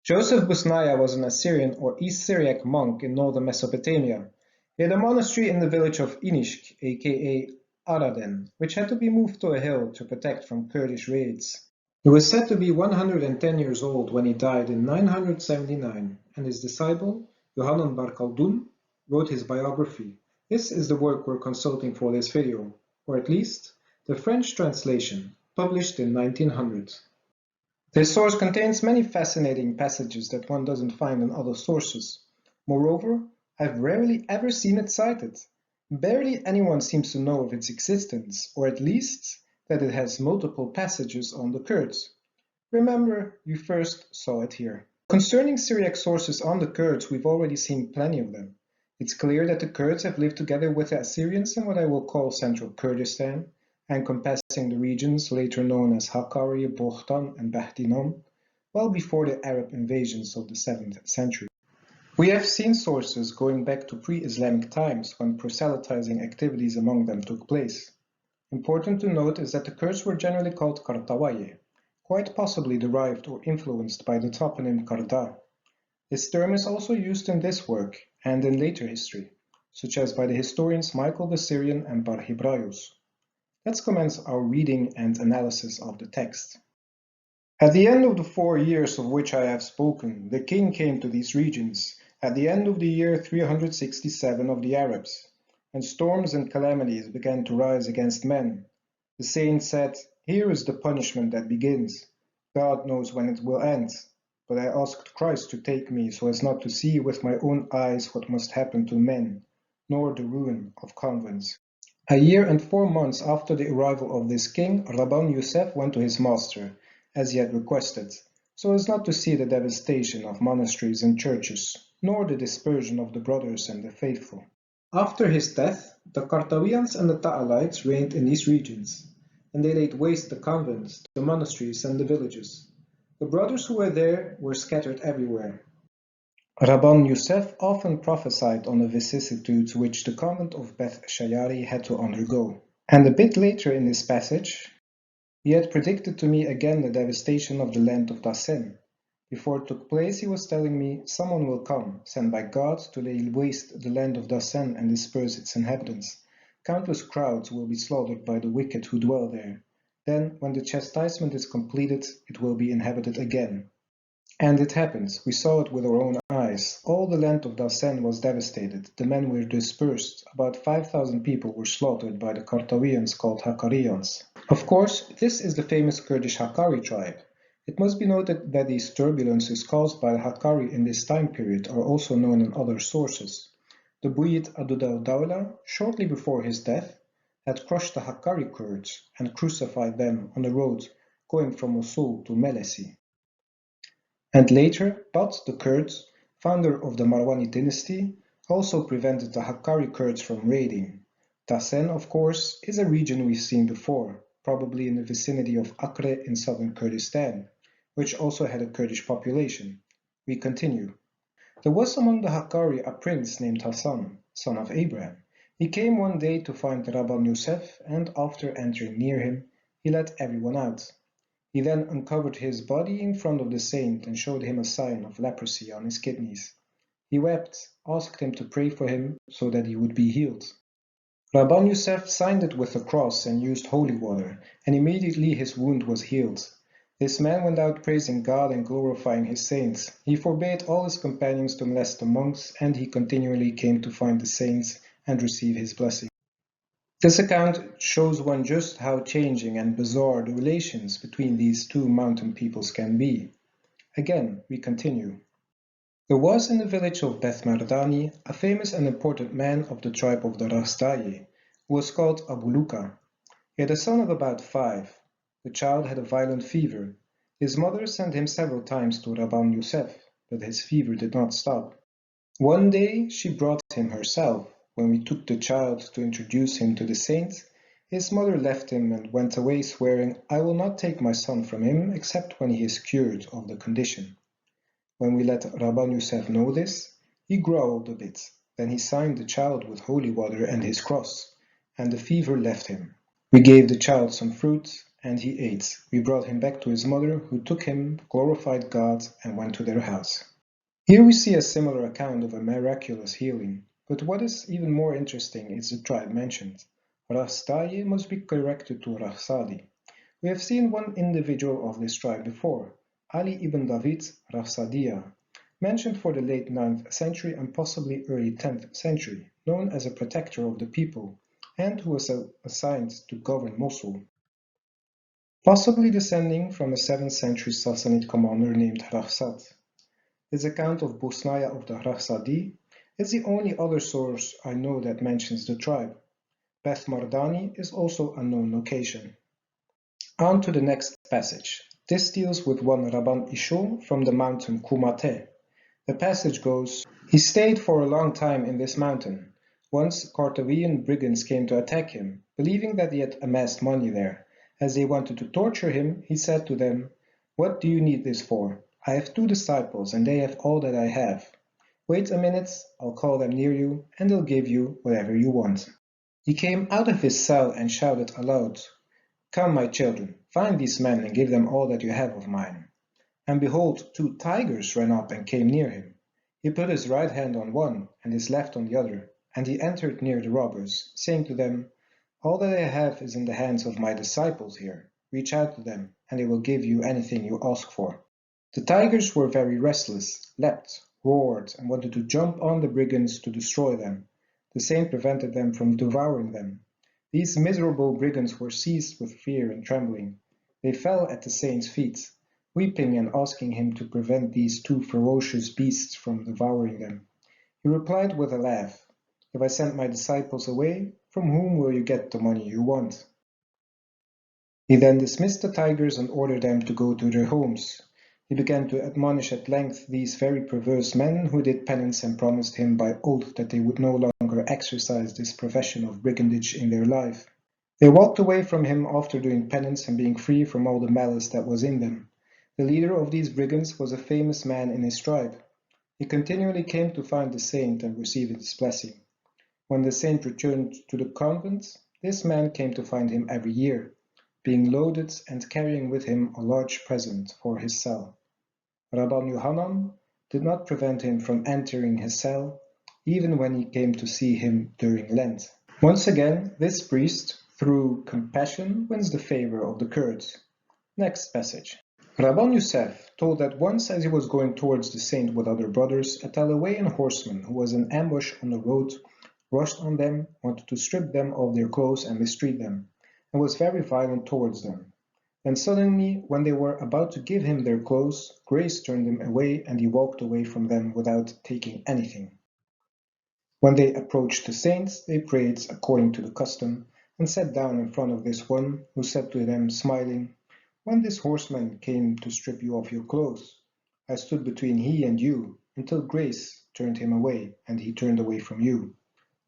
Joseph Bousnaya was an Assyrian or East Syriac monk in northern Mesopotamia. He had a monastery in the village of Inishk, aka Araden, which had to be moved to a hill to protect from Kurdish raids. He was said to be 110 years old when he died in 979, and his disciple, Yohanan bar Khaldun, wrote his biography. This is the work we're consulting for this video, or at least the French translation, published in 1900. This source contains many fascinating passages that one doesn't find in other sources. Moreover, I've rarely ever seen it cited. Barely anyone seems to know of its existence, or at least that it has multiple passages on the Kurds. Remember, you first saw it here. Concerning Syriac sources on the Kurds, we've already seen plenty of them. It's clear that the Kurds have lived together with the Assyrians in what I will call central Kurdistan, encompassing the regions later known as Hakkari, Boghtan, and Baethgen, well before the Arab invasions of the 7th century. We have seen sources going back to pre-Islamic times when proselytizing activities among them took place. Important to note is that the Kurds were generally called Kartawaye, quite possibly derived or influenced by the toponym Karda. This term is also used in this work and in later history, such as by the historians Michael the Syrian and Bar Hebraeus. Let's commence our reading and analysis of the text. At the end of the 4 years of which I have spoken, the king came to these regions, at the end of the year 367 of the Arabs, and storms and calamities began to rise against men. The saint said, "Here is the punishment that begins. God knows when it will end, but I asked Christ to take me so as not to see with my own eyes what must happen to men, nor the ruin of convents." A year and 4 months after the arrival of this king, Rabban Youssef went to his master, as he had requested, so as not to see the devastation of monasteries and churches, nor the dispersion of the brothers and the faithful. After his death, the Kartawians and the Ta'alites reigned in these regions, and they laid waste the convents, the monasteries, and the villages. The brothers who were there were scattered everywhere. Rabban Youssef often prophesied on the vicissitudes which the convent of Beth Shayari had to undergo. And a bit later in this passage, he had predicted to me again the devastation of the land of Nascent. Before it took place, he was telling me, "Someone will come, sent by God, to lay waste the land of Nascent and disperse its inhabitants. Countless crowds will be slaughtered by the wicked who dwell there. Then, when the chastisement is completed, it will be inhabited again." And it happened. We saw it with our own eyes. All the land of Nascent was devastated. The men were dispersed. About 5,000 people were slaughtered by the Kartawians called Hakkarians. Of course, this is the famous Kurdish Hakkari tribe. It must be noted that these turbulences caused by the Hakkari in this time period are also known in other sources. The Buyid Adud al-Dawla, shortly before his death, had crushed the Hakkari Kurds and crucified them on the road going from Mosul to Melesi. And later, Bat the Kurd, founder of the Marwani dynasty, also prevented the Hakkari Kurds from raiding. Nascent, of course, is a region we've seen before, probably in the vicinity of Acre in southern Kurdistan, which also had a Kurdish population. We continue. There was among the Hakkari a prince named Hassan, son of Abraham. He came one day to find Rabban Youssef, and after entering near him, he let everyone out. He then uncovered his body in front of the saint and showed him a sign of leprosy on his kidneys. He wept, asked him to pray for him so that he would be healed. Rabban Youssef signed it with a cross and used holy water, and immediately his wound was healed. This man went out praising God and glorifying his saints. He forbade all his companions to molest the monks, and he continually came to find the saints and receive his blessing. This account shows one just how changing and bizarre the relations between these two mountain peoples can be. Again, we continue. There was in the village of Beth Mardani a famous and important man of the tribe of the Rahzadi, who was called Abu Luka. He had a son of about 5. The child had a violent fever. His mother sent him several times to Rabban Youssef, but his fever did not stop. One day she brought him herself. When we took the child to introduce him to the saint, his mother left him and went away swearing, "I will not take my son from him except when he is cured of the condition." When we let Rabban Youssef know this, he growled a bit. Then he signed the child with holy water and his cross, and the fever left him. We gave the child some fruit, and he ate. We brought him back to his mother, who took him, glorified God, and went to their house. Here we see a similar account of a miraculous healing, but what is even more interesting is the tribe mentioned. Rahzadi must be corrected to Rahzadi. We have seen one individual of this tribe before, Ali ibn David Rahzadiya, mentioned for the late 9th century and possibly early 10th century, known as a protector of the people, and who was assigned to govern Mosul. Possibly descending from a 7th century Sassanid commander named Rahzad. His account of Bousnaya of the Rahzadi is the only other source I know that mentions the tribe. Beth Mardani is also a known location. On to the next passage. This deals with one Rabban Ishol from the mountain Kumate. The passage goes, "He stayed for a long time in this mountain. Once Carthaginian brigands came to attack him, believing that he had amassed money there. As they wanted to torture him, he said to them, 'What do you need this for? I have 2 disciples, and they have all that I have. Wait a minute, I'll call them near you, and they'll give you whatever you want.' He came out of his cell and shouted aloud, 'Come, my children, find these men and give them all that you have of mine.' And behold, 2 tigers ran up and came near him. He put his right hand on one and his left on the other, and he entered near the robbers, saying to them, 'All that I have is in the hands of my disciples here. Reach out to them, and they will give you anything you ask for.' The tigers were very restless, leapt, roared, and wanted to jump on the brigands to destroy them. The saint prevented them from devouring them. These miserable brigands were seized with fear and trembling. They fell at the saint's feet, weeping and asking him to prevent these 2 ferocious beasts from devouring them. He replied with a laugh, 'If I send my disciples away, from whom will you get the money you want?' He then dismissed the tigers and ordered them to go to their homes. He began to admonish at length these very perverse men who did penance and promised him by oath that they would no longer exercise this profession of brigandage in their life. They walked away from him after doing penance and being free from all the malice that was in them. The leader of these brigands was a famous man in his tribe. He continually came to find the saint and receive his blessing. When the saint returned to the convent, this man came to find him every year, being loaded and carrying with him a large present for his cell. Rabban Yohanan did not prevent him from entering his cell, even when he came to see him during Lent. Once again, this priest, through compassion, wins the favor of the Kurds. Next passage. Rabban Youssef told that once as he was going towards the saint with other brothers, a Talawayan horseman who was in ambush on the road rushed on them, wanted to strip them of their clothes and mistreat them, and was very violent towards them. Then suddenly, when they were about to give him their clothes, grace turned him away, and he walked away from them without taking anything. When they approached the saints, they prayed according to the custom, and sat down in front of this one, who said to them, smiling, "When this horseman came to strip you of your clothes, I stood between he and you, until grace turned him away, and he turned away from you."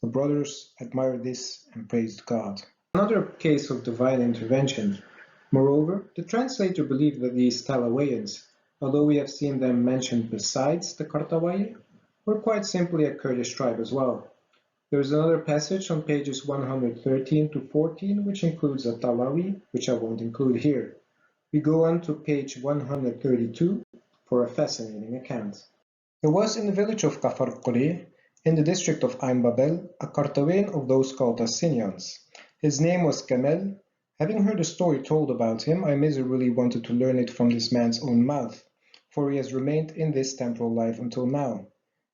The brothers admired this and praised God. Another case of divine intervention. Moreover, the translator believed that these Talawayans, although we have seen them mentioned besides the Kartawaye, were quite simply a Kurdish tribe as well. There is another passage on pages 113 to 14 which includes a Talawi, which I won't include here. We go on to page 132 for a fascinating account. There was in the village of Kafar Qureh, in the district of Ain Babel, a Kartawayan of those called as Syrians. His name was Kamel. Having heard a story told about him, I miserably wanted to learn it from this man's own mouth, for he has remained in this temporal life until now.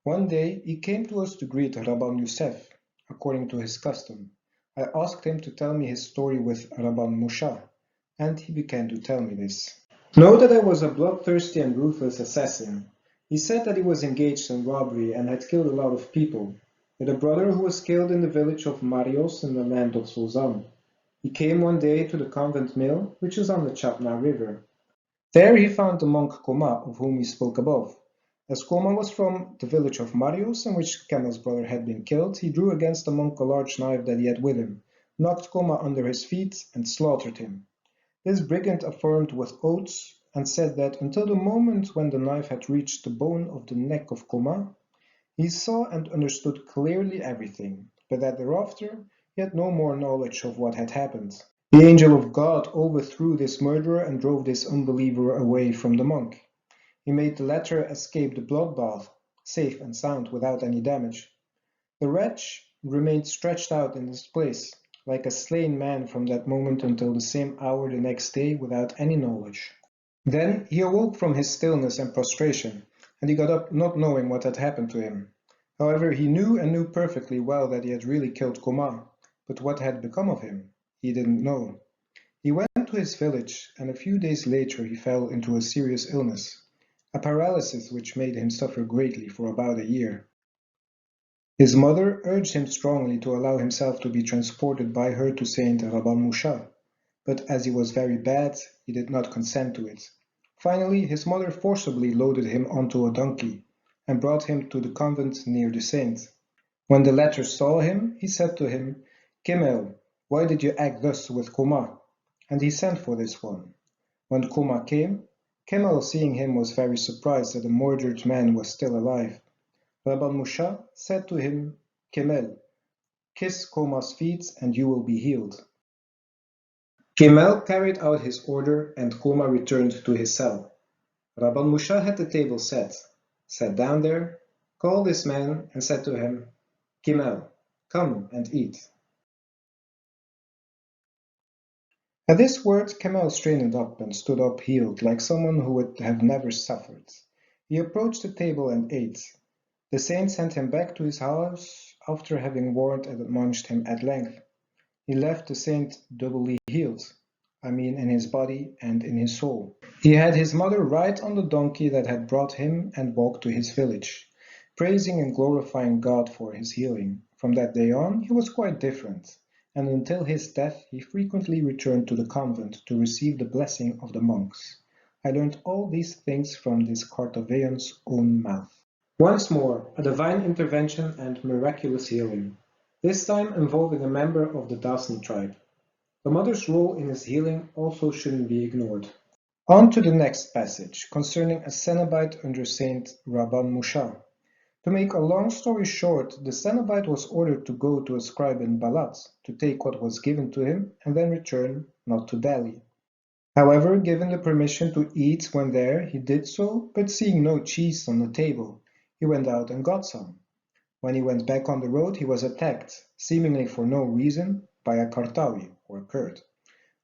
One day he came to us to greet Rabban Youssef, according to his custom. I asked him to tell me his story with Rabban Musha, and he began to tell me this. Know that I was a bloodthirsty and ruthless assassin. He said that he was engaged in robbery and had killed a lot of people. He had a brother who was killed in the village of Marios in the land of Sulzan. He came one day to the convent mill, which is on the Chapna River. There he found the monk Koma, of whom he spoke above. As Koma was from the village of Marios, in which Kemal's brother had been killed, he drew against the monk a large knife that he had with him, knocked Koma under his feet, and slaughtered him. This brigand affirmed with oaths and said that until the moment when the knife had reached the bone of the neck of Koma, he saw and understood clearly everything, but that thereafter he had no more knowledge of what had happened. The angel of God overthrew this murderer and drove this unbeliever away from the monk. He made the latter escape the bloodbath, safe and sound, without any damage. The wretch remained stretched out in this place, like a slain man from that moment until the same hour the next day, without any knowledge. Then he awoke from his stillness and prostration, and he got up not knowing what had happened to him. However, he knew perfectly well that he had really killed Koma, but what had become of him, he didn't know. He went to his village, and a few days later he fell into a serious illness, a paralysis which made him suffer greatly for about a year. His mother urged him strongly to allow himself to be transported by her to Saint Rabban, but as he was very bad, he did not consent to it. Finally, his mother forcibly loaded him onto a donkey and brought him to the convent near the saint. When the latter saw him, he said to him, "Kimel, why did you act thus with Koma?" And he sent for this one. When Koma came, Kimel, seeing him, was very surprised that the murdered man was still alive. Rabban Musha said to him, "Kimel, kiss Koma's feet and you will be healed." Kimel carried out his order and Koma returned to his cell. Rabban Musha had the table set, sat down there, called this man and said to him, "Kimel, come and eat." At this word, Kamel straightened up and stood up healed, like someone who would have never suffered. He approached the table and ate. The saint sent him back to his house after having warned and admonished him at length. He left the saint doubly healed, in his body and in his soul. He had his mother ride on the donkey that had brought him and walked to his village, praising and glorifying God for his healing. From that day on, he was quite different, and until his death he frequently returned to the convent to receive the blessing of the monks. I learned all these things from this Carthagean's own mouth. Once more, a divine intervention and miraculous healing, this time involving a member of the Dasni tribe. The mother's role in his healing also shouldn't be ignored. On to the next passage, concerning a Cenobite under Saint Rabban Musha. To make a long story short, the Cenobite was ordered to go to a scribe in Balat to take what was given to him and then return, not to Delhi. However, given the permission to eat when there, he did so, but seeing no cheese on the table, he went out and got some. When he went back on the road, he was attacked, seemingly for no reason, by a Kartawi, or Kurd,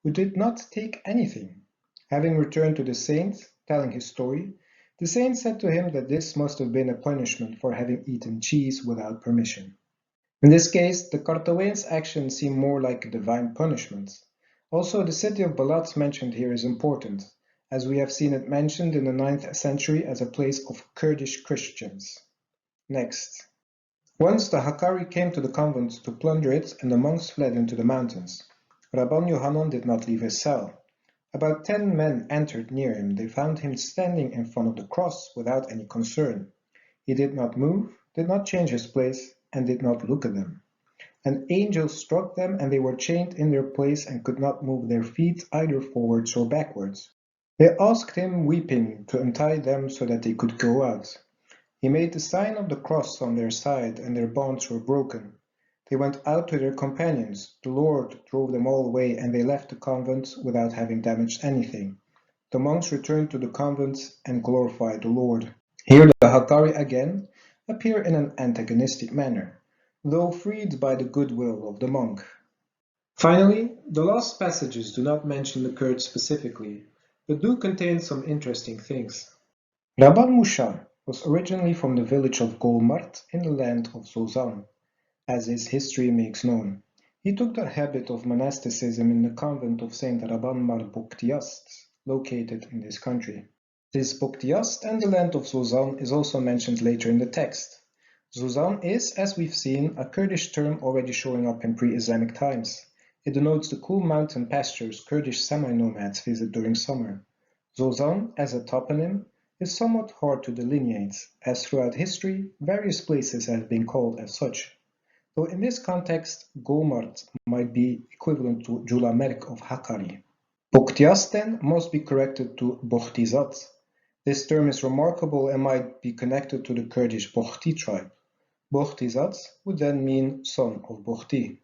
who did not take anything. Having returned to the saint, telling his story, the saint said to him that this must have been a punishment for having eaten cheese without permission. In this case, the Kartawian's action seemed more like a divine punishment. Also, the city of Balat mentioned here is important, as we have seen it mentioned in the 9th century as a place of Kurdish Christians. Next. Once the Hakkari came to the convent to plunder it, and the monks fled into the mountains. Rabban Yohanan did not leave his cell. About 10 men entered near him. They found him standing in front of the cross without any concern. He did not move, did not change his place, and did not look at them. An angel struck them, and they were chained in their place and could not move their feet either forwards or backwards. They asked him, weeping, to untie them so that they could go out. He made the sign of the cross on their side, and their bonds were broken. They went out to their companions. The Lord drove them all away, and they left the convent without having damaged anything. The monks returned to the convent and glorified the Lord. Here the Hakkari again appear in an antagonistic manner, though freed by the goodwill of the monk. Finally, the last passages do not mention the Kurds specifically, but do contain some interesting things. Rabban Musha was originally from the village of Golmart in the land of Zozan, as his history makes known. He took the habit of monasticism in the convent of Saint Rabban Mar Buktiast, located in this country. This Buktiast and the land of Zozan is also mentioned later in the text. Zozan is, as we've seen, a Kurdish term already showing up in pre-Islamic times. It denotes the cool mountain pastures Kurdish semi-nomads visit during summer. Zozan, as a toponym, is somewhat hard to delineate, as throughout history, various places have been called as such. Though in this context, Golmart might be equivalent to Julamerk of Hakkari. Buktiasten must be corrected to Bohtizat. This term is remarkable and might be connected to the Kurdish Bohti tribe. Bohtizat would then mean son of Bohti.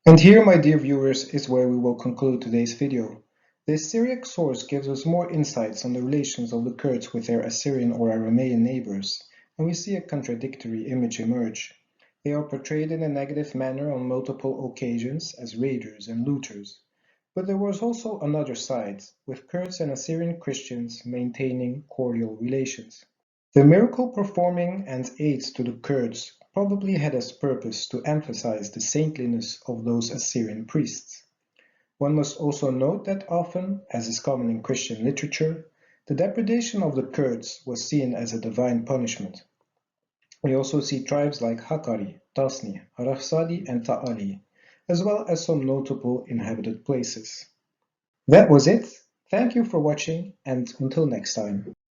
And here, my dear viewers, is where we will conclude today's video. The Syriac source gives us more insights on the relations of the Kurds with their Assyrian or Aramean neighbors, and we see a contradictory image emerge. They are portrayed in a negative manner on multiple occasions as raiders and looters. But there was also another side, with Kurds and Assyrian Christians maintaining cordial relations. The miracle performing and aids to the Kurds probably had as purpose to emphasize the saintliness of those Assyrian priests. One must also note that often, as is common in Christian literature, the depredation of the Kurds was seen as a divine punishment. We also see tribes like Hakkari, Tasni, Rahzadi, and Ta'ali, as well as some notable inhabited places. That was it. Thank you for watching, and until next time.